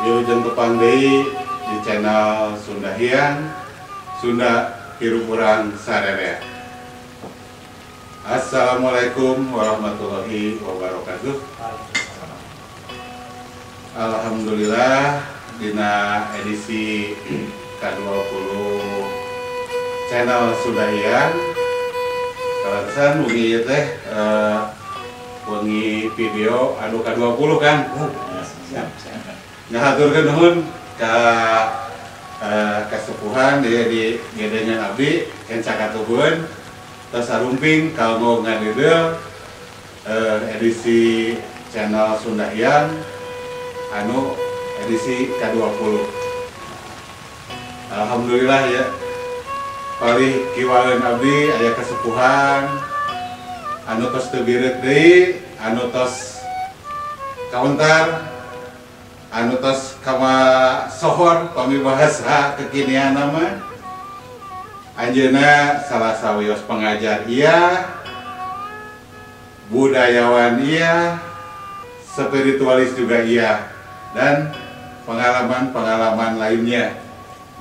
Wilujeng tepang deui di channel Sunda Hyang, Sunda Hirup-urang Sarerea. Assalamualaikum warahmatullahi wabarakatuh. Alhamdulillah dina edisi ke-20 channel Sunda Hyang. Kalasan wengi ieu teh wengi video anu ke-20 kan. Ngahaturkeun nuhun ka kasepuhan di gedengan abdi kenca katuhun tos sarumping kanggo ngadedel edisi channel Sunda Hyang anu edisi ke-20. Alhamdulillah ya. Palih kiwaeun abdi aya kasepuhan anu tos teu bireut deui, anu tos kawentar, anu tos kama sohor pamibahasa kekinian nama anjeunna salah sawios pengajar iya, budayawan iya, spiritualis juga iya, dan pengalaman-pengalaman lainnya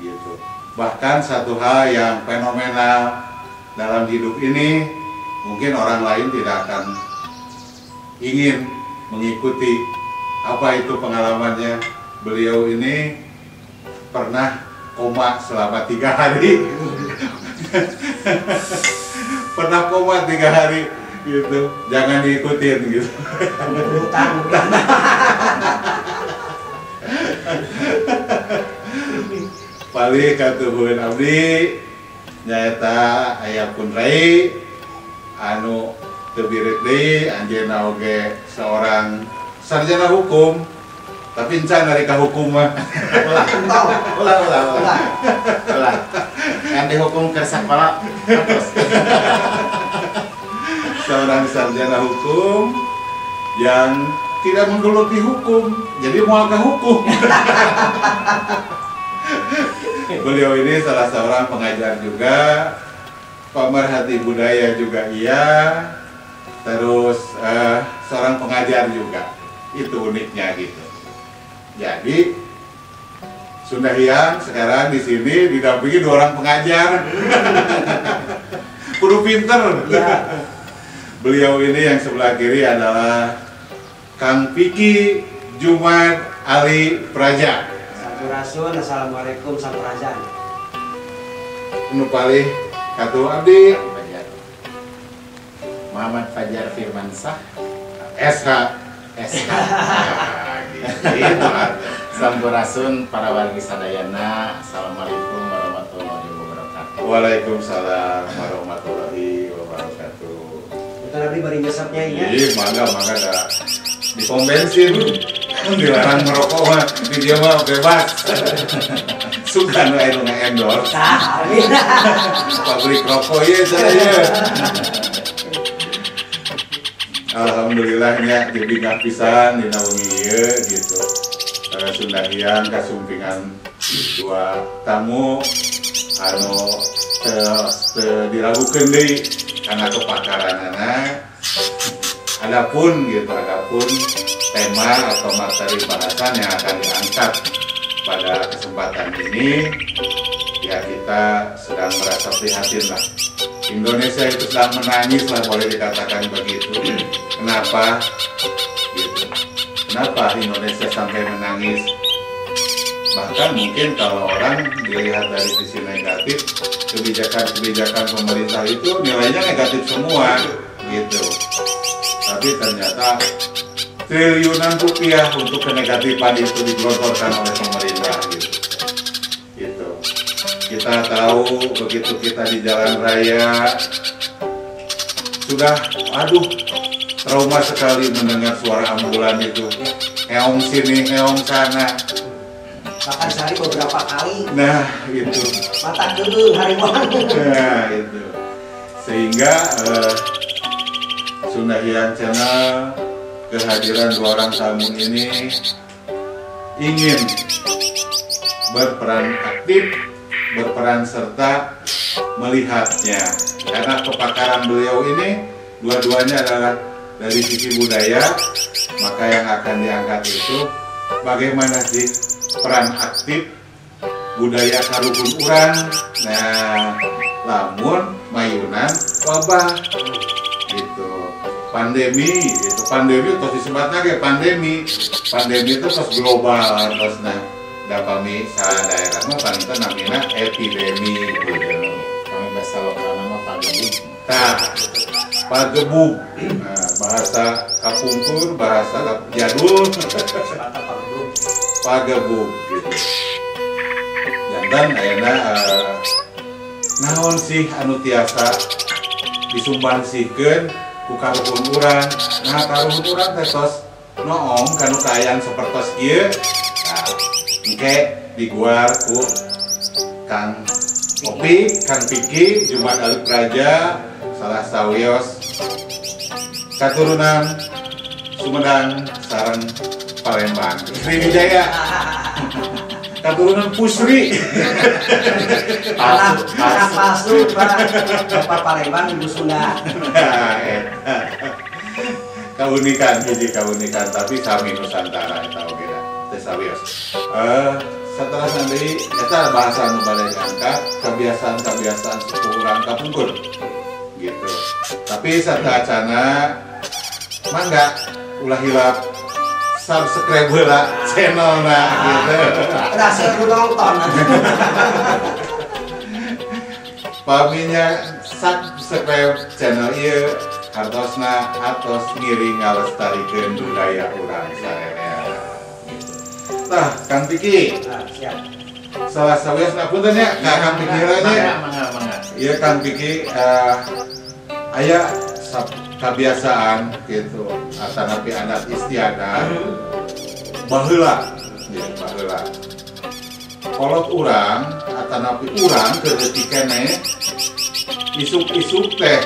gitu. Bahkan satu hal yang fenomenal dalam hidup ini mungkin orang lain tidak akan ingin mengikuti. Apa itu pengalamannya? Beliau ini pernah koma selama 3 hari. Pernah koma 3 hari gitu. Jangan diikutin gitu. Palih katuhun abdi nyaeta aya pun rai anu teu bireut deui, anjeunna oge seorang sarjana hukum, tapi encan dari hukum mah. Ulah. Yang dihukum ke sekolah terus. Seorang sarjana hukum yang tidak menggeluti hukum, jadi mau ke hukum. Beliau ini salah seorang pengajar juga, pemerhati budaya juga iya, terus seorang pengajar juga. Itu uniknya gitu. Jadi Sunda Hyang sekarang di sini didampingi 2 orang pengajar. Kudu pinter. Ya. Beliau ini yang sebelah kiri adalah Kang Piki Jumat Ali Praja. Sampurasun, assalamualaikum sampurajan. Nu palih katu abdi Muhammad Fajar Firmansah SH. gitu. Sampurasun para wargi sadayana. Assalamualaikum warahmatullahi wabarakatuh. Waalaikumsalam warahmatullahi wabarakatuh. Betul abdi bari nyesapnya ya. Ih, mangga dah di pom bensin. Dilarang merokok mah di dia mah bebas. Suka nu anu nge-endorse. Pabrik rokok ieu saya. Alhamdulillahnya jadi ngapisan dina wengi ieu gitu. Sunda Hyang kasumpingan 2 tamu anu diragukeun deui kana kepakaranana. Adapun tema atau materi bahasan yang akan diangkat pada kesempatan ini, ya kita sedang merasa prihatin lah. Indonesia itu sedang menangis lah, boleh dikatakan begitu. Kenapa? Gitu. Kenapa Indonesia sampai menangis? Bahkan mungkin kalau orang dilihat dari sisi negatif, kebijakan-kebijakan pemerintah itu nilainya negatif semua, gitu. Tapi ternyata triliunan rupiah untuk kenegatifan itu digelontorkan oleh pemerintah gitu. Kita tahu begitu kita di jalan raya sudah trauma sekali mendengar suara ambulan itu heong sini heong sana, Bahkan sehari beberapa kali. nah itu Mata dulu harimau. nah itu sehingga Sunda Hyang Channel kehadiran 2 orang tamu ini ingin berperan aktif, berperan serta melihatnya, karena kepakaran beliau ini dua-duanya adalah dari sisi budaya, maka yang akan diangkat itu bagaimana sih peran aktif budaya karuhun urang. Nah, lamun mayunan wabah gitu. Pandemi terus disebutnya kayak pandemi itu terus global terus da kami salah daerah mah paling teh namina epidemi gitu. Kami bahasa lokal nama pagebug. Tah, pagebug. Nah, bahasa kapungkur, bahasa jadul pagebug gitu. Dan ayeuna naon sih anu tiasa disumbangsihkeun ku karuhun urang. Nah, karuhun urang teh tos noong kanu kaayaan sapertos kieu. Nah, engke diguar ku Kang Opi, Kang Piki, Jumat Alif Praja, salah sawios katurunan Sumedang sareng Palembang. Sriwijaya. Katurunan Pusri. Anak palsu Bapak Palembang Ibu Sunda. Kaunikan tapi sami Nusantara eta oge da. Teh sawios. Setelah nanti eta bahasa anu bade diangkat kebiasaan suku urang kapungkur. Gitu. Tapi sateacana mangga ulah hilap subscribe heula channelna gitu. Rasa ku nonton. Paminya subscribe channel ieu hartosna atos ngiring ngalestarikeun budaya urang sarerea. Tah, Kang Piki. Nah, siap. Salah sawios punten nya ka Kang Piki heula. Mangga. Ieu Kang Piki aya kebiasaan gitu atanapi adat istiadat baheula gitu baheula. Kolot urang atanapi urang keur leutik keneh isuk-isuk teh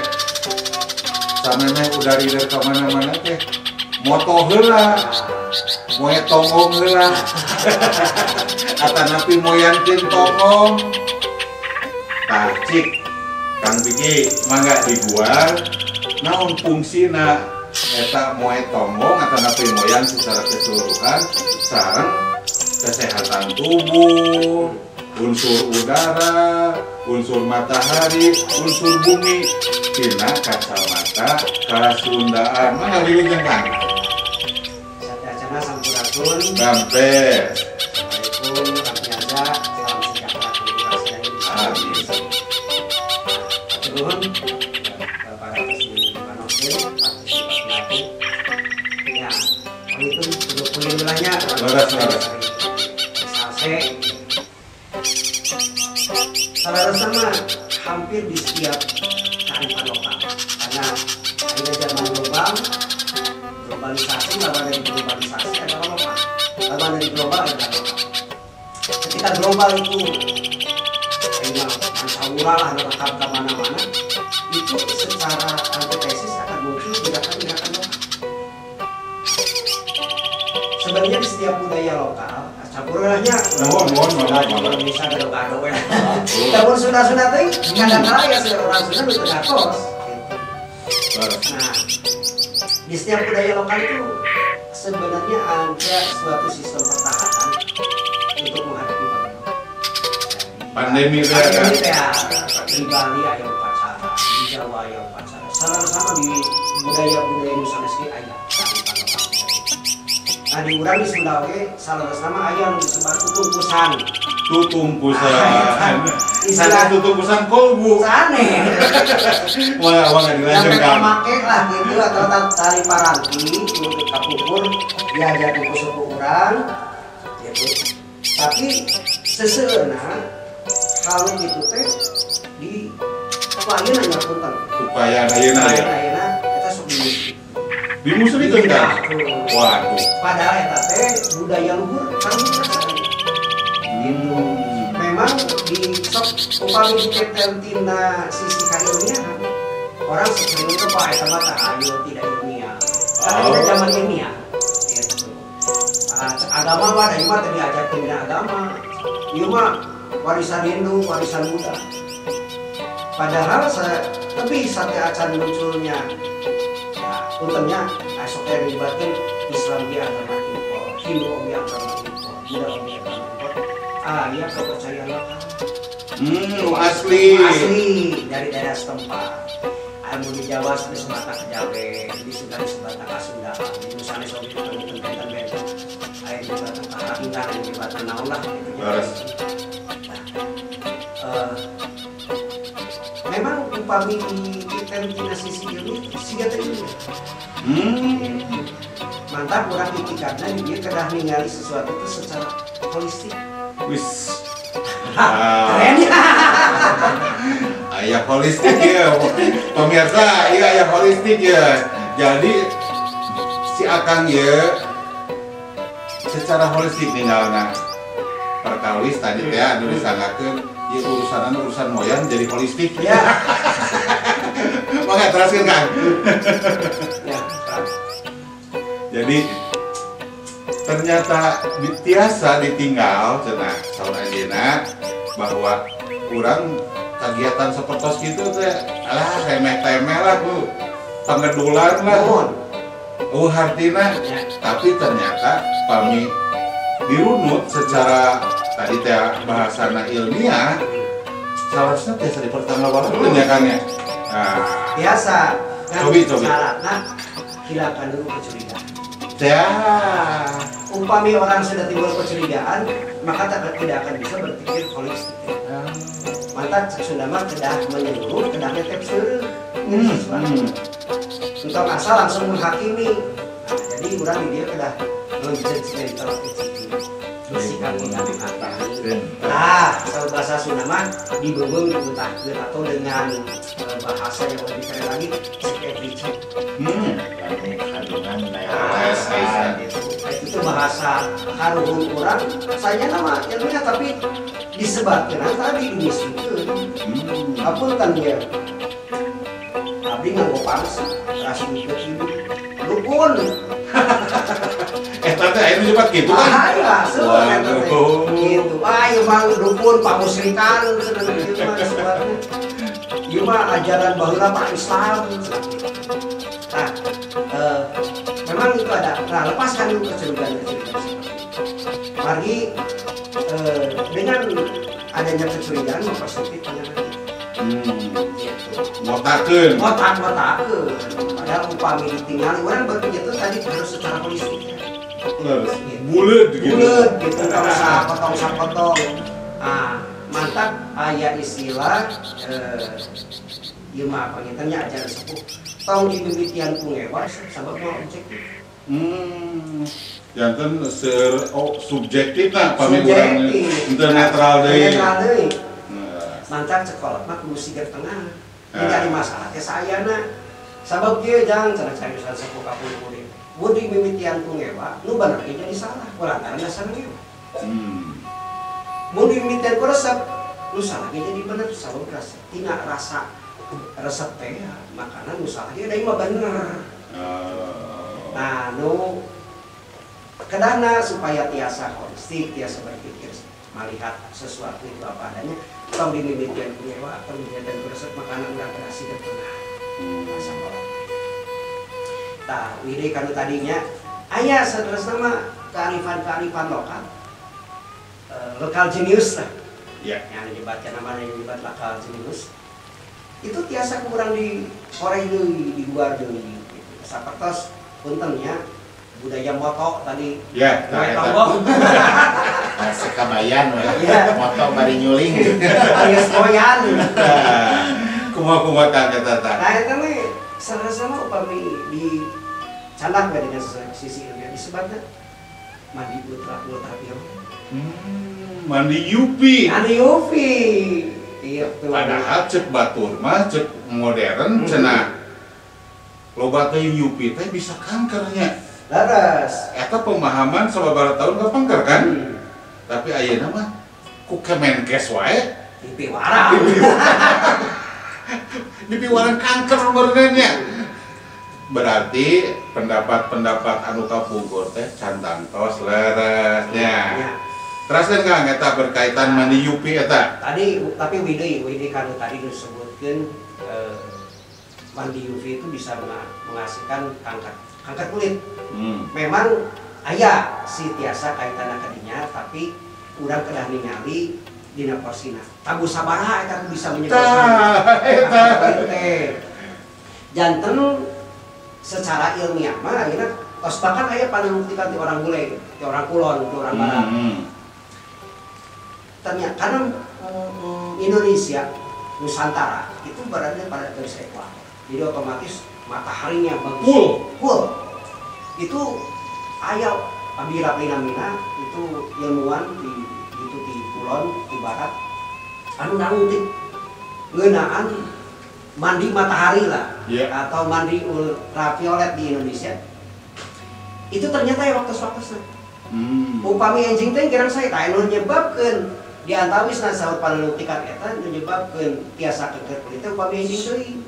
samemeh udari dari ka mana-mana teh moto heula moe tongong heula atanapi moyankeun tongong. Tah cik Kang Piki mangga diguar naon fungsina eta moe tonggong atanapi moyang secara keseluruhan sareng kesehatan tubuh, unsur udara, unsur matahari, unsur bumi tina kacamata kasundaan. Mangga wilujeng Kang. Sateacana sampurasun. Dampes. Assalamualaikum warahmatullahi wabarakatuh. Amin. Turun para presiden Manokin partisipasi ya itu sudah punya wilayahnya Laras. Sase salah sama hampir di setiap kearifan lokal karena ada zaman globalisasi lawan dari globalisasi adalah lokal lawan dari global adalah lokal. Ketika global itu masyarakat lah rekam ke mana-mana itu secara antitesis akan muncul gerakan-gerakan lokal. Sebenarnya di setiap budaya lokal campurnya mohon bisa gado-gado ya. Namun Sunda-Sunda teh kadang-kadang ya sudah orang Sunda itu gatos. Nah, di setiap budaya lokal itu sebenarnya ada suatu sistem pertahanan untuk menghadapi Pandemi ya. Di Bali ada upacara, di Jawa ada upacara. Sama-sama di budaya-budaya Nusantara ada. Nah di urang di Sunda oge sama aya nu disebut tutungkusan. Sana tutungkusan kolbu. Sane. Wah, dilanjutkan. Yang make lah gitu atau tali paranti untuk kapungkur diajak ke suku urang gitu. Tapi seseuna kalau gitu teh di upaya nanya punten. Upaya ayeuna kita sok dimusuhikeun kan. Waduh. Padahal eta teh budaya luhur kan gitu. Memang di sok upami diketel tina sisi kailmiahan orang sering itu pak eta mah ayo tidak ilmiah. Karena zaman ilmiah gitu. Agama mah dari mah tadi ajarkeun dina agama. Ieu mah warisan Hindu, warisan Buddha. Padahal lebih sate acan munculnya ya puntennya esok yang dilibatkan Islam di alternatif Hindu di alternatif budak objek iya kepercayaan lokal. Asli. Asli dari daerah setempat. Anu di Jawa sampai Sumatera ke Jawa, di Sunda di Sumatera ke Sunda, di Nusantara soal itu kan beda. Air di Batam ke Hingga, di Batam naon lah. Memang upami kita tina sisi ini siga ini. Mantap orang karena dia kedah ningali sesuatu itu secara holistik. Wis. Keren ya. Ayah holistik ya, pemirsa, iya ayah holistik ya. Jadi si Akang ya secara holistik ninggalna perkawis tadi teh anu disangakeun ieu urusan moyan jadi holistik. Ya. Mangga teruskeun Kang. Ya. Jadi ternyata biasa ditinggal cenah saur anjeunna bahwa kurang kegiatan sepertos gitu teh alah remeh-temeh lah ku pengedulan lah hartina tapi ternyata kami dirunut secara tadi teh bahasana ilmiah seharusnya biasa dipertanggungjawabkan ya kan ya biasa kan cobi syaratnya hilangkan dulu kecurigaan ya umpami orang sudah timbul kecurigaan maka tidak akan bisa berpikir holistik. Mantap Sunda mah kedah menyeluruh, kedah ngetep seueuh. Untuk asal langsung menghakimi. Nah, jadi urang di dia kedah menjudgmental bersikap tidak menghakimi. Nah, kalau bahasa Sunda mah dibeung dibutahkeun atau dengan bahasa yang lebih keren lagi psikologi. Itu bahasa haruhun urang saja nama ilmiah tapi disebutkan tadi dimisikan apun dia abdi nganggo pars rasi mikir dukun tante ayo cepat gitu kan iya gitu ayo mang dukun pamusrikan ieu mah ajaran baheula Pak Islam nah memang itu ada nah lepaskan dulu kecurigaan mari dengan adanya kecurigaan mempersulit penanganan. Ngotakeun. Padahal upami ditinggali orang berpikir itu tadi harus secara holistik. Bulet gitu. Bulet gitu kalau usah potong. Mantap aya istilah ieu mah pangitannya ajaran sepuh. Tong dimimitian pungewa sabab mau objektif. Jantan subjektif lah pami urang itu netral deui. Mantap sekolah mah kudu siga tengah. Jadi masalah teh sayana. Sabab kieu jang cenah cariusan sepuh ka kuring. Budi mimitian pungewa nu bener ge jadi salah. Kulantaran dasar ngewa. Budi mimitian ku resep nu salah ge jadi bener sabab resep. Tina rasa resep teh makanan nu salah ge da mah bener. Nah, nu kedana supaya tiasa holistik, tiasa berpikir melihat sesuatu itu apa adanya, tong dimimitian punyewa atau dijadikan resep makanan udah berhasil dan pernah rasa kolot. Nah, wiri kanu tadinya ayah sederhana nama kearifan lokal, lokal jenius lah. Yang dibaca namanya yang dibaca lokal jenius. Itu tiasa kurang di Korea deui, di luar deui. Sapertos puntennya budaya moto tadi ya sekabayan moto bari nyuling alias moyan kumaha kata nah itu nih sama upami di candak dengan sisi ilmiah disebutnya mandi ultra biru mandi UV iya padahal cek batur mah cek modern cenah loba teh UV teh bisa kankernya laras eta pemahaman sababaraha tahun ka pangker kan tapi ayeuna mah ku Kemenkes wae dipiwarang kanker benernya berarti pendapat anu kapungkur teh cantantos leresnya terus kan eta berkaitan mandi UV eta tadi tapi widi kanu tadi disebutkeun mandi UV itu bisa menghasilkan kanker kulit. Memang ayah si tiasa kaitan kadinya tapi urang kedah ningali dina porsina tabu sabaraha eta bisa menyebabkan janten secara ilmiah mah ayeuna tos bahkan aya panelitian ti orang bule, ti orang kulon, ti orang barat. Ternyata karena Indonesia Nusantara itu berada pada garis ekuator, jadi otomatis mataharinya bagus. Full. Itu aya abdi rapina itu ilmuwan di kulon di barat anu nangutik ngeunaan mandi matahari lah atau mandi ultraviolet di Indonesia itu ternyata ya waktu-waktu upami enjing teh kirang saya anu nyebabkeun di antawisna saur panelitian eta nyebabkeun tiasa keker kulit teh upami enjing teuing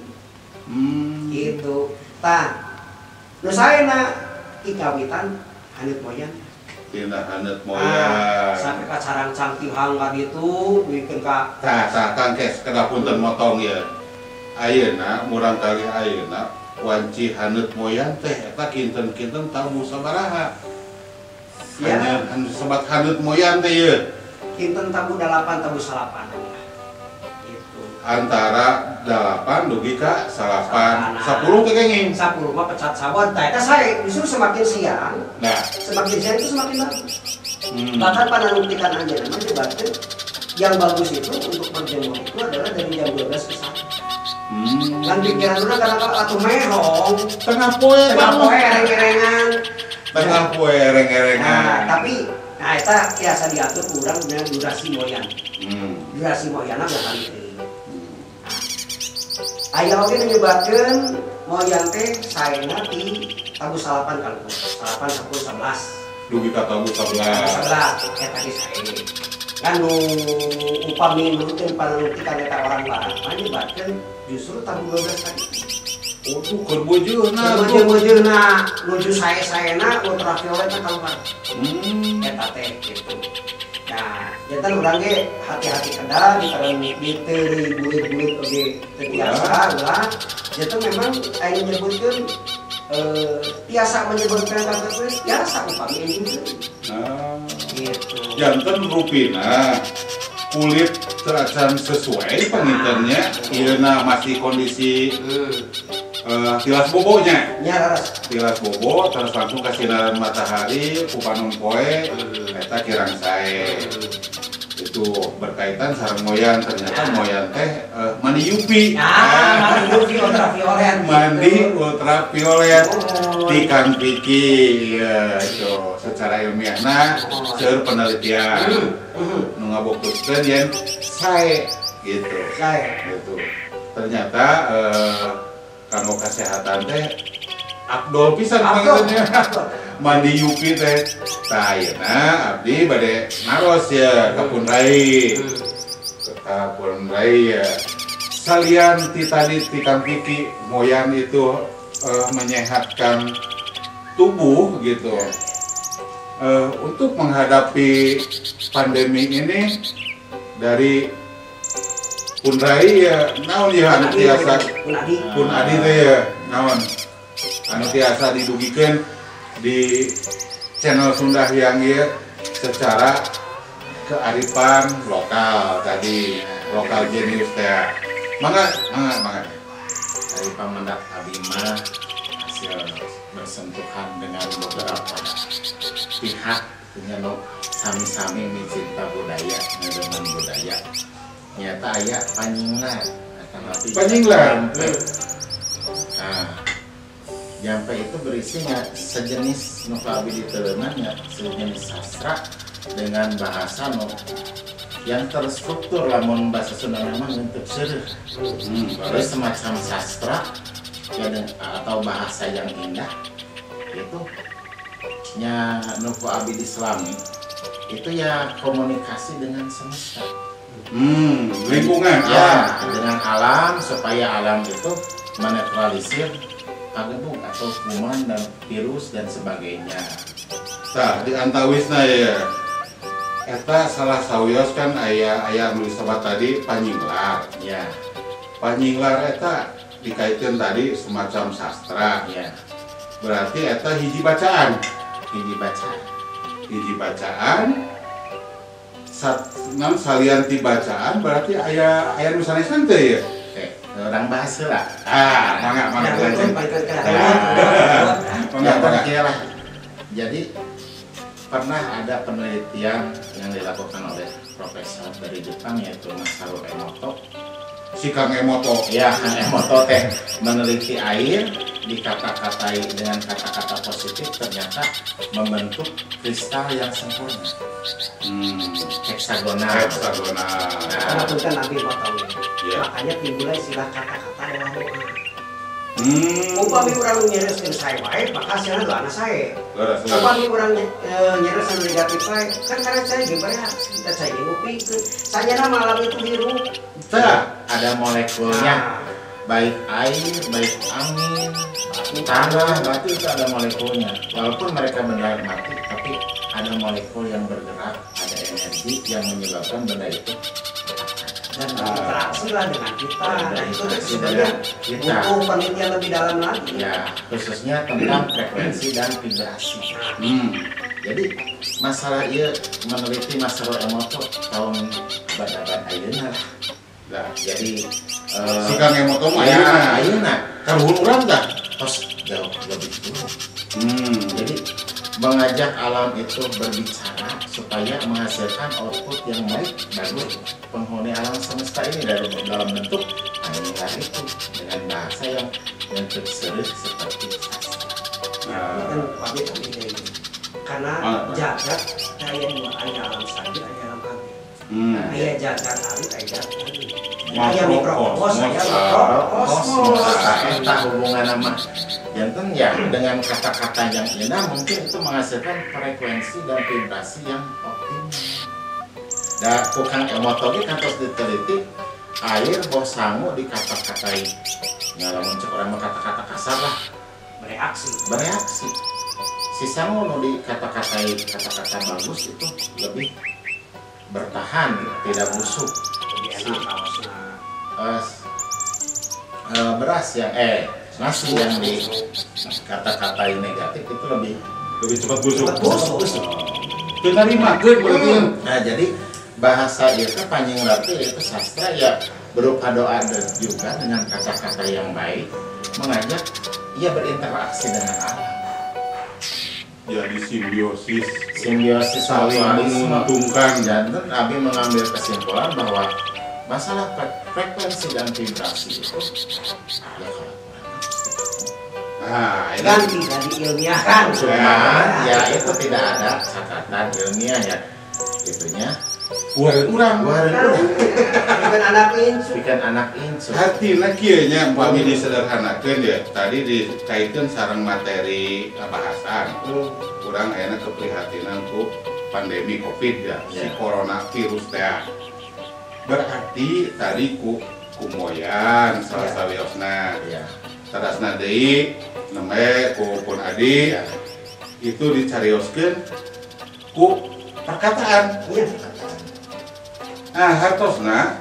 gitu tah nu saena ikawitan hanut moyang tina hanut moyang sampai ka sarang cangtihang ka ditu bikin ka tah kangkes kedapunten motong ya ayeuna murang kali ayeuna wanci hanut moyang teh eta kinten-kinten tabu sabaraha ya sobat hanut moyang teh ye kinten tabu 8 tabu 8 gitu antara 8 dugi ka 9 10 teh kenging 10 mah pecat sabon tah eta sae justru semakin siang itu semakin bagus bahkan panelitian aja namanya debatkeun yang bagus itu untuk berjemur itu adalah dari jam 12 ke 1 kan pikiran udah kadang-kadang atuh mehong tengah poe ereng-erengan tapi eta biasa diatur kurang dengan durasi moyang durasi moyangna berapa hari aya oge menyebabkeun moyang teh saena ti tabu salapan kalku salapan 10 11 dugi ka tabu 11 eta ge sae kan nu upami nurutkeun panelitian eta orang barat menyebabkeun justru tabu 12 tadi. Untuk kerbojeuna nuju sae-saena ultravioletna kaluar. Eta teh gitu. Nah, jantan urang ge hati-hati kendal diteuri bulit-bulit oge teu biasa ulah. Jantan memang aya nyebutkeun biasa menyebutkan kanker kulit biasa upami ini. Gitu. Jantan rupina kulit teracan sesuai penginternya ieuna masih kondisi tilas bobonya tilas bobo terus langsung ke sinaran matahari kupanung poe eta kirang sae itu berkaitan sareng moyang ternyata moyang teh mandi UV mandi ultraviolet tikang piki ya itu secara ilmiahna seueur penelitian nu ngabuktikan yen sae gitu ternyata kanggo kesehatan teh abdol pisan panggilnya mandi UV teh tah ayeuna abdi bade naros ya ka Punrai ya salian ti tadi ti Kang Kiki moyang itu menyehatkan tubuh gitu untuk menghadapi pandemi ini dari Punrai ya naon ya anu tiasa pun adi teh ya naon anu tiasa didugikeun di channel Sunda yang ya secara kearifan lokal tadi lokal jenius teh mangga dari pamendak abimah hasil bersentuhan dengan beberapa pihak punya sami-sami mencinta budaya dengan budaya nyata aya Panjinglar. Nah, jampe itu berisinya sejenis nuka abdi diteuleunannya sejenis sastra dengan bahasa yang terstruktur lamun bahasa Sunda memang untuk seueur. Terus semacam sastra ya, atau bahasa yang indah itu nya nuku abdi Islami itu ya komunikasi dengan semesta. Lingkungan ya dengan alam supaya alam itu menetralisir pagebuk atau kuman dan virus dan sebagainya. Tah di antawisna ya eta salah sawios kan aya nulis sobat tadi panjinglar ya panjinglar eta dikaitkan tadi semacam sastra ya berarti eta hiji bacaan salian ti bacaan berarti aya nulisan teh ya. Orang bahas lah. Mangga lah. Jadi pernah ada penelitian yang dilakukan oleh profesor dari Jepang yaitu Masaru Emoto. Si Kang Emoto. Ya, Kang Emoto teh meneliti air dikata-katai dengan kata-kata positif ternyata membentuk kristal yang sempurna. Heksagonal. Karena bukan Nabi potongnya. Yeah. Makanya timbullah istilah kata-kata adalah doa. Upami orang nyereskeun sae wae, maka hasilna doana sae. Upami orang nyeres anu negatif wae, kan karena saya ge bereaksi, kita saya ngupikeun. Sanyana malam itu biru. Ada molekulnya. Baik air, baik angin, tanah, berarti itu ada molekulnya. Walaupun mereka benar mati, tapi ada molekul yang bergerak, ada energi yang menyebabkan benda itu dan berinteraksi lah dengan kita. Nah itu sebenarnya butuh penelitian lebih dalam lagi. Ya, khususnya tentang frekuensi dan vibrasi. Jadi masalah ia meneliti masalah Emoto tahun badaban ayeuna lah. Nah, jadi si Kang Emoto mah ayeuna karuhun urang tah tos jauh lebih dulu. Jadi mengajak alam itu berbicara supaya menghasilkan output yang baik bagus penghuni alam semesta ini dalam bentuk anginlah itu dengan bahasa yang terserih seperti kan pamit ini karena jagat kayak dua ayat alam saja ayat alam kami ayat jagat alit ayat kami ayat mikrokosmos ayat mikrokosmos entah hubungan nama jantan ya dengan kata-kata yang indah mungkin itu menghasilkan frekuensi dan vibrasi yang optimal. Dan Kang Emoto ini kan terus diteliti air bos sangu dikata-katai nggak muncul orang kata-kata kasar lah bereaksi si sangu nu dikata-katai kata-kata bagus itu lebih bertahan tidak busuk beras yang nasi yang di kata-katai negatif itu lebih cepat busuk. Kita dimakan berarti. Nah jadi bahasa itu panjang berarti itu sastra ya berupa doa juga dengan kata-kata yang baik mengajak ia berinteraksi dengan alam. Jadi simbiosis saling menguntungkan. Dan Abi mengambil kesimpulan bahwa masalah frekuensi dan vibrasi itu ya kan tidak diilmiahkan cuma ya itu tidak ada catatan ilmiah ya itunya urang bikin anak insu hatina kieu nya umpami disederhanakeun ya tadi dikaitkeun sareng materi bahasan urang ayeuna keprihatinan ku pandemi Covid ya si coronavirus teh berarti tadi ku moyan salah sawiosna tadasna deui nembe ku pun adi itu dicarioskeun ku perkataan. Nah hartosna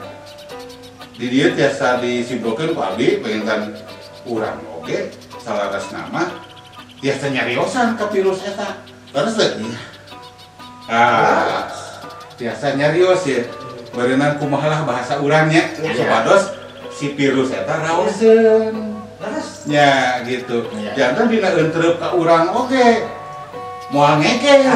di dieu tiasa disimpulkeun ku abdi pengintan urang oge salaras nama tiasa nyariosan ka virus eta. Terus tiasa nyarios ya. Berenang kumaha bahasa urangnya supados si virus eta raoseun. Ya gitu. Jangan dina entrep ka urang oge. Moal ngeke.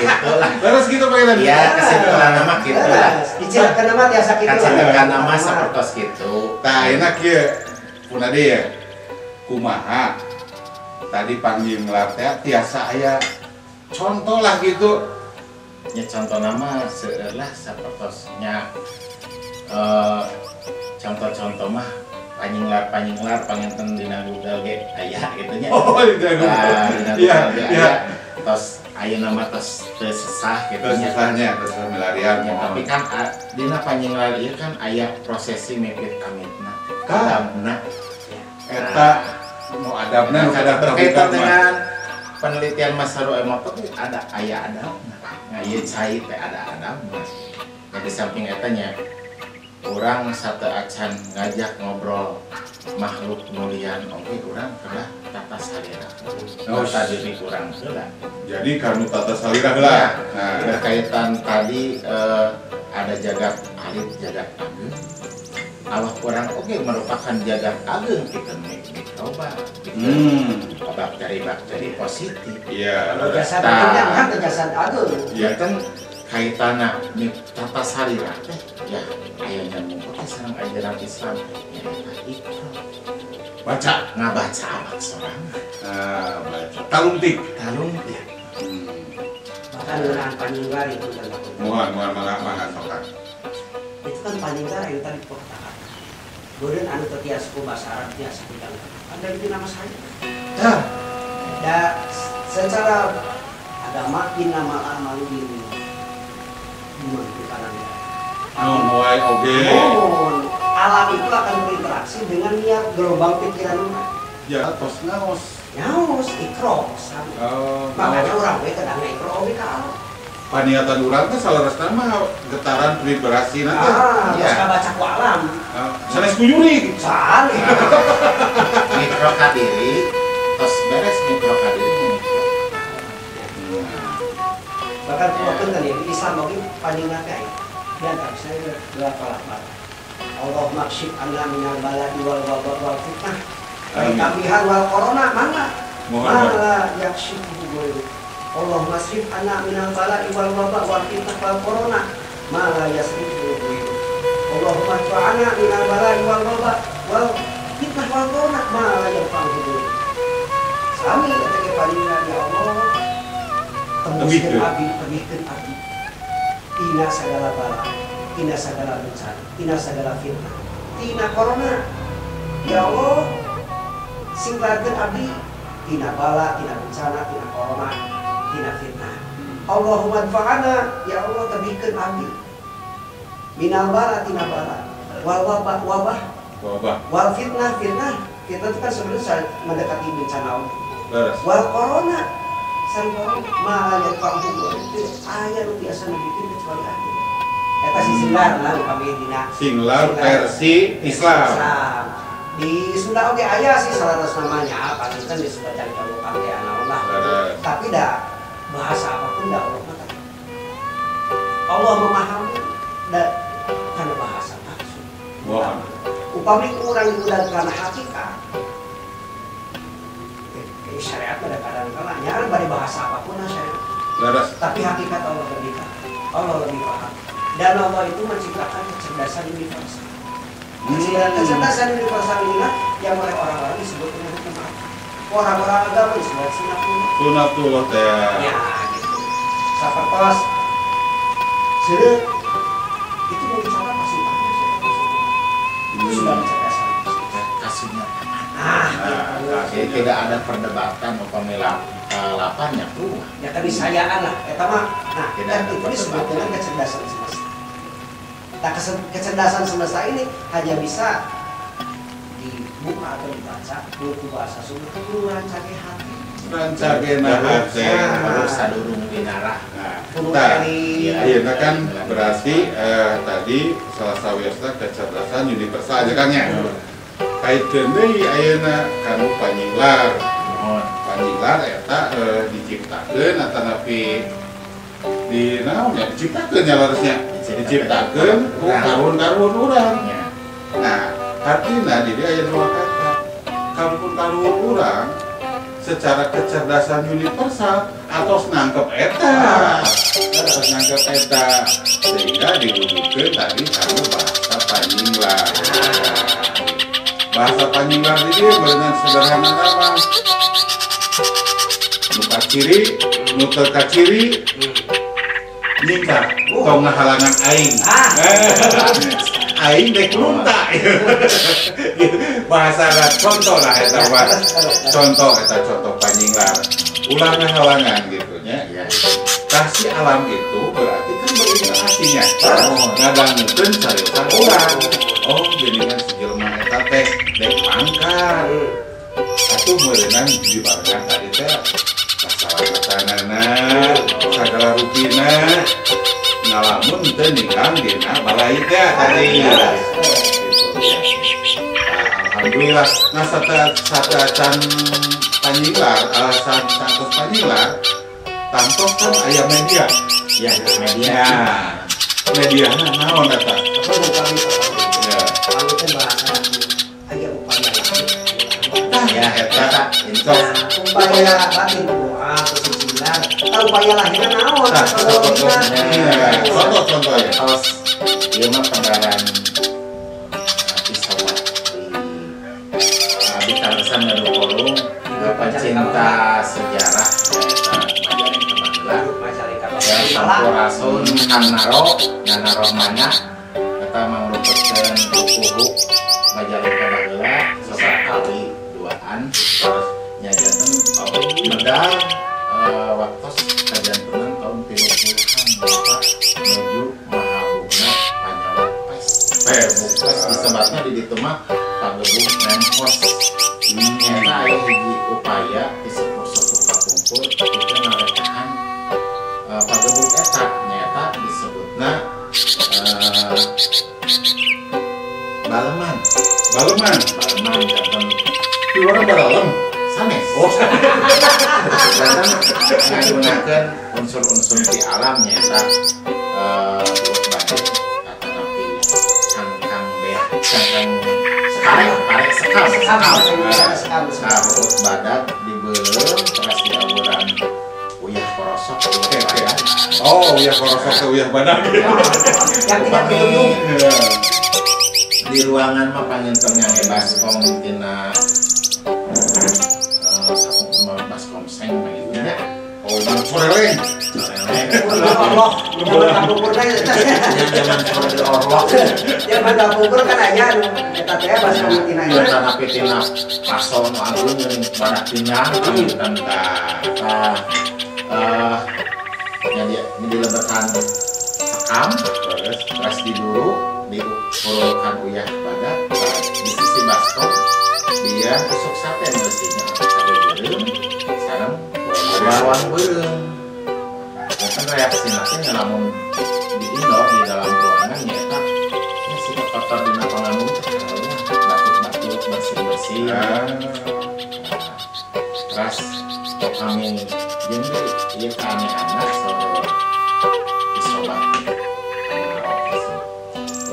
Gitu lah. Terus gitu pengen. Iya, kesimpulan nama gitu lah. Dicirakeun nama tiasa kitu. Kesimpulan nama sapertos kitu. Tah enak kieu. Puna deui ya. Kumaha tadi panggil teh tiasa aya contoh lah gitu. Ya contoh nama seulah sapertosnya contoh-contoh mah panjinglar panginten dina Google ge aya gitu nya. Oh, dina Google. Iya. Tos aya nama tos teu sesah gitu nya. Sesahnya tos milarian. Ya, tapi kan dina panjinglar ieu kan aya prosesi mepit kamitna. Adabna. Eta nu adabna nu kada berkaitan dengan penelitian Masaru Emoto ada aya adabna. Nah, ieu cai teh ada adabna. Jadi samping eta nya orang satu acan ngajak ngobrol makhluk mulian oke urang kedah tata salira. Oh, Tadi ini kurang heula. Jadi karena tata salira lah. Nah, berkaitan tadi ada jagat alit, jagat agung. Allah kurang oke merupakan jagat agung kita mikroba, bakteri-bakteri positif. Iya. Jasad agung kan jasad agung. Ya kan kaitanna di tata salira teh ya aya nyambung oke sareng ajaran Islam ya itu Baca. ngabaca abak sorang Baca. Taluntik. ya. Bahkan dengan paninggar itu kan. Mohon sokan. Itu kan paninggar yang tadi katakan. Kemudian anu tias ku bahasa Arab tias bidang. Ada itu nama saya. Dan secara agama nama amal ini menentukannya. Mulai oke. Alam itu akan berinteraksi dengan niat gelombang pikiran umat. Ya, tos ngaos. Nyaus ikro. Makanya orang we kadang ikro oge ka alam. Paniatan urang teh salerosna mah getaran vibrasi nanti. Terus baca ku alam. Sanes kuyuri. Sali. Mikro kadiri tos beres mikro kadiri Bahkan tuakeun kan ya di Islam oge panjangna teh. Dan saya berapa lama. Allah maksib anna minal baladi wal wabak wal fitnah. Kambihan wal corona mana? Mana yakshifu ghairu. Allah maksib anna minal baladi wal wabak wal fitnah wal corona. Mana yasrifu ghairu. Allah maksib anna minal baladi wal wabak wal fitnah wal corona. Mana yakshifu ghairu. Sami kata palingan ya Allah. Tembuskeun abdi, tembuskeun abdi. Tina segala bala, tina segala bencana, tina segala fitnah, tina corona. Ya Allah, singkatkeun abdi, tina bala, tina bencana, tina corona, tina fitnah. Allahumma adfa'ana, ya Allah tebikeun abdi. Minal bala, tina bala, wal wabah, wal fitnah, fitnah itu kan sebenarnya mendekati bencana Allah. Wal corona. Malah yang kamu itu ayah lu biasa bikin kecuali aku. Eta si singlar lah kami dina. Singlar versi Islam. Di Sunda oke ayah sih salah namanya apa kan di Sunda cari kamu pakai anak Allah. Tapi dah bahasa apapun dah Allah kata. Allah memahami dan karena bahasa maksud. Upami kurang digunakan karena hakikat. Syariat pada kadang-kadang jangan pada bahasa apapun syariat. Tapi hakikat Allah lebih tahu. Allah lebih paham. Dan Allah itu menciptakan kecerdasan universal. Kecerdasan universal inilah yang oleh orang-orang disebut dengan hukum alam. Orang-orang agama disebut sunatullah teh. Ya, gitu. Sapertos seueur itu mau bicara pasti tahu. Itu sudah kecerdasan. kasihnya. Jadi tidak ada perdebatan upamila lapannya tuh. Ya keniscayaan lah, eta mah. Nah, dan itu disebut dengan kecerdasan semesta. Nah, kecerdasan semesta ini hanya bisa dibuka atau dibaca melalui bahasa Sunda kudu rancage hati. Rancagena hati harus sadurung binarah. Nah, iya kan berarti tadi salah sawiosna kecerdasan universal aja kan ya. Kaitkeun deui ayeuna kanu panyinglar. Panyinglar eta diciptakeun atanapi di naon ya diciptakeun nya larasnya. Diciptakeun ku karun-karun urang. Nah, artina di dieu aya dua kata. Karun-karun urang secara kecerdasan universal atos nangkep eta. Atos nangkep eta sehingga diwujudkeun tadi kanu bahasa panyinglar. Bahasa panyinglar ini berenang sederhana nama muka kiri, nuter kiri nyingkar, tong halangan aing aing dek lunta bahasa contoh lah contoh panyinglar ulah halangan gitu nya kasih alam itu berarti kan berinteraksinya ngadangkeun cariosan urang jenengan sejelma eta teh dek mangkar atuh meureunang dibarengan tadi teh kasalahatanana sagala rupina ngalamun teu ninggang dina balai teh tadi Alhamdulillah. Nah satacan panyilar, satu panyilar, tanpa kan ayam media. Ya, media. Media naon data. Apa bukan Ya. kalau itu bahasa aya upaya lah. Ya, eta Insya Upaya batin doa kesucian. Tahu upaya lahirnya naon? Nah, Kalau contohnya. tos ieu mah penggalan pisawat di kawasan Ngadopolong pecinta sejarah eta Majalengka Baheula ya sampurasun Kang Naro mana eta mangrupekeun buku Majalengka Baheula sobat kali duaan terus nyajakeun medal waktu kajantunan tahun 30-an Bapak menuju Mahabugna Panyawapes Pebukes disebutnya di ditu mah Pagebuk Menpos nyata aya hiji upaya di sepuh-sepuh kakumpul itu narekaan Pagebuk eta nyata disebutna Baleman janten Di orang baralem. sanes menggunakan unsur-unsur di alam nyata buat batik atau napi kangkang beak kangkang sekam buat badak dibelem terus diaburan uyah korosok Oh, uyah korosok ke uyah badak. yang tidak upami belum di ruangan mah panyentelnya baskom tina baskom seng begitunya Oh, bang soreleng. Allah, jangan dapur Zaman seperti orlok jangan dapur kan aja kita teh bahasa komunitas ya tapi tina pason agung yang pada pinang kan jadi dilebatkan sekam terus didulu diurulkan uyah badak di sisi baskom dia tusuk sate bersihnya ada berem sekarang bawang berem kan reaksi nanti namun di indoor di dalam ruangan nyata ini si kotor di pangamun batuk-batuk bersih-bersih terus kami jadi iya aneh-aneh soal disobat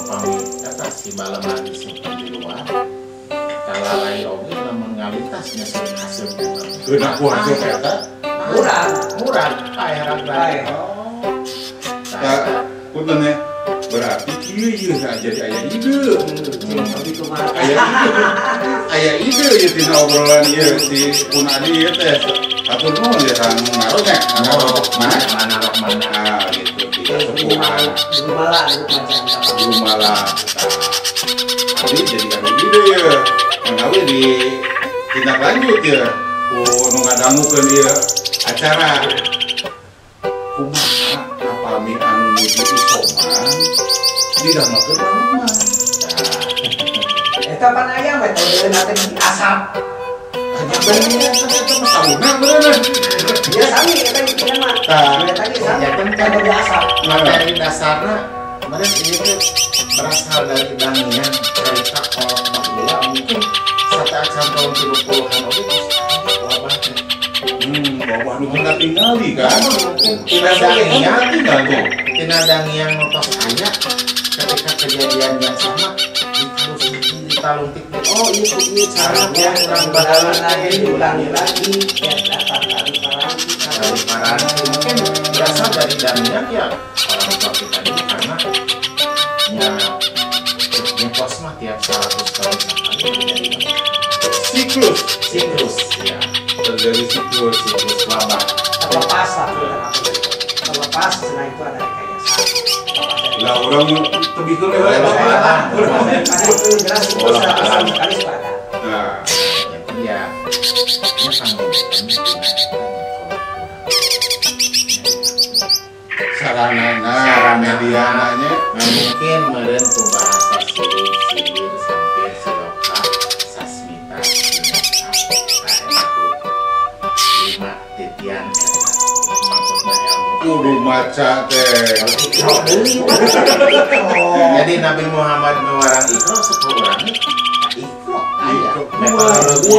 kami kata si balaman disimpan di luar kalau lain oke namun ngalitasnya sering hasil Kena ku hasil eta. murah kayak rakyat Ya, puntennya berarti kieu jadi aya ide. Aya ide ieu tina obrolan ieu si Punadi ieu teh. Atur nuhun ya Kang Naro nya. Mana gitu tiga sepuhan. Guru malah. Abi jadi anu ide ya. Menawi di tindak lanjut ya. Ku nu ngadangukeun ieu acara. Kumaha apami anu nuju isoman didamel Balaman. Eta pan aya metode nanti asap. Hanya bener ternyata mah sauna beneran. Ya sami eta bikin mah. Tadi sami kan ada asap. materi dasarnya mereka ini tuh berasal dari dangian cerita kolot baheula mungkin satu acan tahun 30-an oke wabahnya Bawah nu hendak tingali kan. tina dangian tinggal tuh. tina dangian notos aya ketika kejadian yang sama ditaluntik oh ini cara yang orang Badalan badalan lagi diulangi lagi ya dapat kali dari para mungkin berasal dari dangian ya orang tua kita ini karena ya nyekos mah tiap 100 tahun sekali terjadi siklus ya Terjadi siklus wabah terlepas lah terlepas nah itu ada rekayasa lah orang tebikeun we karena itu jelas itu sekali sepakat nah ya ini tanggung sarana mediananya mungkin meren ku bahasa sindir sampir siloka sasmita lima titian maksudnya ilmu kudu maca teh. jadi Nabi Muhammad mewarang ikro 10 orang ikro Aya Metodologi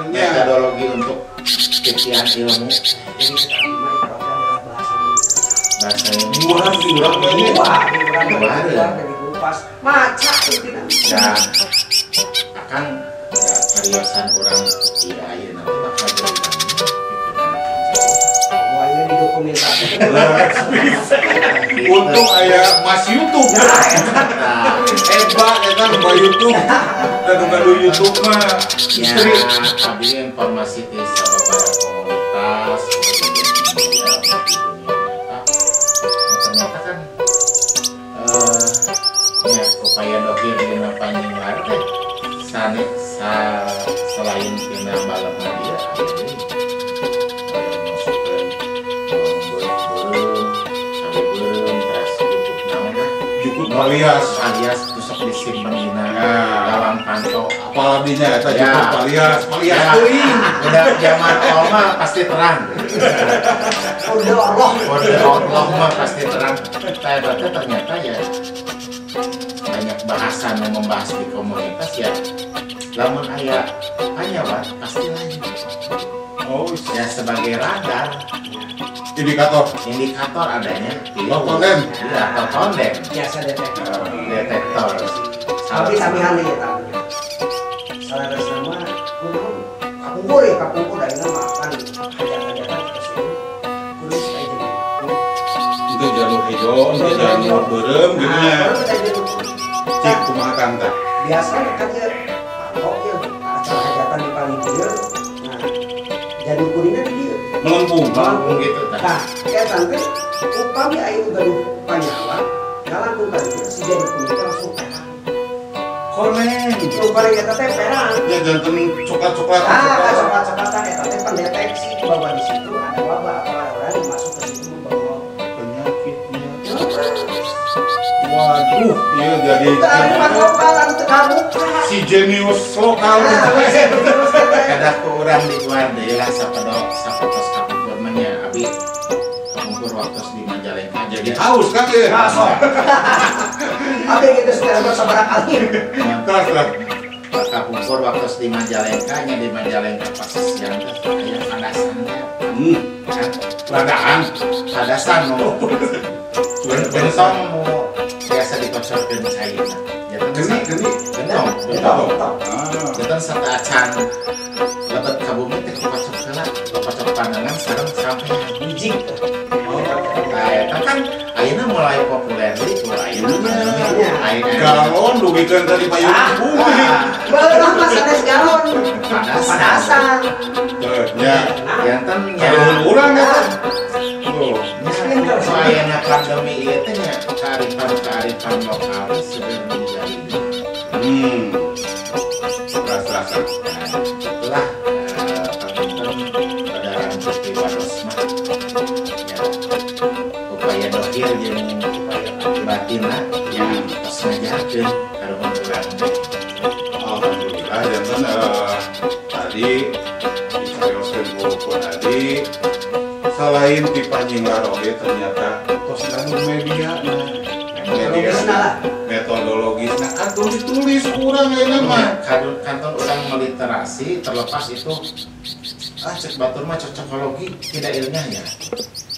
metodologi untuk kikian ilmu Jadi kita dimana program adalah bahasa Indonesia. bahasa yang Kurang banyak. Wah, kurang dari kupas. Maca itu kan. dan akan karyosan orang di air nanti bakal jadi Semuanya didokumentasi. Untung aya Mas YouTube. Hebat eta nu YouTube. Dan nu YouTube mah ya tadi informasi di sababaraha komunitas di dunia nyata ternyata kan ya upaya dohir dina panjinglar teh selain dina balapan dia jukut alias tusuk disimpen dina Ya. dalam pantau apaladinya eta Ya. jukut alias ya, teuing. udah zaman Oma pasti terang Udah Allah. order Allah mah pasti terang saya baca ternyata ya banyak bahasan yang membahas di komunitas ya lamun aya panyawan pasti lain Oh, ya sebagai radar indikator adanya Tonden. iya atau tonden Biasa detektor. detektor Tapi kami hal ya tahunya. Salah bersama, kapungkur ya kapungkur dari nama kan hajat-hajatan kesini. Kudu supaya jadi. itu jalur hijau, itu jalur berem gitu ya. Baru kita jadi. Cik kumaha kang teh. Biasanya kan ya, kok ya acara hajatan di paling dia. Nah, jadi kuliner di dia. Melengkung. melengkung gitu Nah, kan kayak tante, upami air gaduh panyawa, jalan bukan dia si jadi kuliner langsung perang. Koneng. Upami kita teh perang. Ya jantan coklat-coklat. Coklat-coklatan ya, tapi pendeteksi bahwa di situ ada wabah atau orang yang masuk ke situ membawa Penyakitnya. penyakit. Waduh, iya jadi Tadi lokalan kamu si jenius lokal. kada ku urang di luar deui lah sapatos kapungkur mah nya abi kapungkur waktu di Majalengka Jadi haus kan ya. Apa gitu sekarang sabar kali. Terus lah. kapungkur waktu di Majalengka nya di Majalengka pas siang teh aya padasan kan Ladaan. padasan mau bentong mau biasa dikocorkeun cairna Geni. bentong Tahu. bentong Ah. Kita satu acan lebet kabumi teh kocok kala kocok pandangan sekarang sampai Biji. nah eta kan ayeuna mulai populer itu ayeuna ayeuna Galon dugikeun tadi payung bumi. Baru mas ada galon. Padasan. Ya. yanten nya Kalau urang eta. Tuh. ayeuna pandemi ieu teh nya kearifan lokal sudah menjadi Rasa-rasa. itulah kesadaran peristiwa Rosmah ya upaya dohir jeung upaya batinna yang tos ngajakeun karuhun urang teh Alhamdulillah jantan tadi dicarioskeun buku tadi selain di Panjinglar oge ternyata tos ngandung media Metodologisna lah. metodologisna atuh ditulis kurang ayeuna mah. kantor orang meliterasi terlepas itu cek batur mah cocokologi tidak ilmiahnya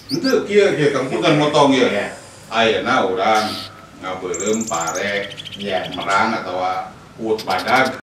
Henteu kieu Kang Punten motong ya ya. Ayeuna urang ngabeulem parek ya merang atawa ut badag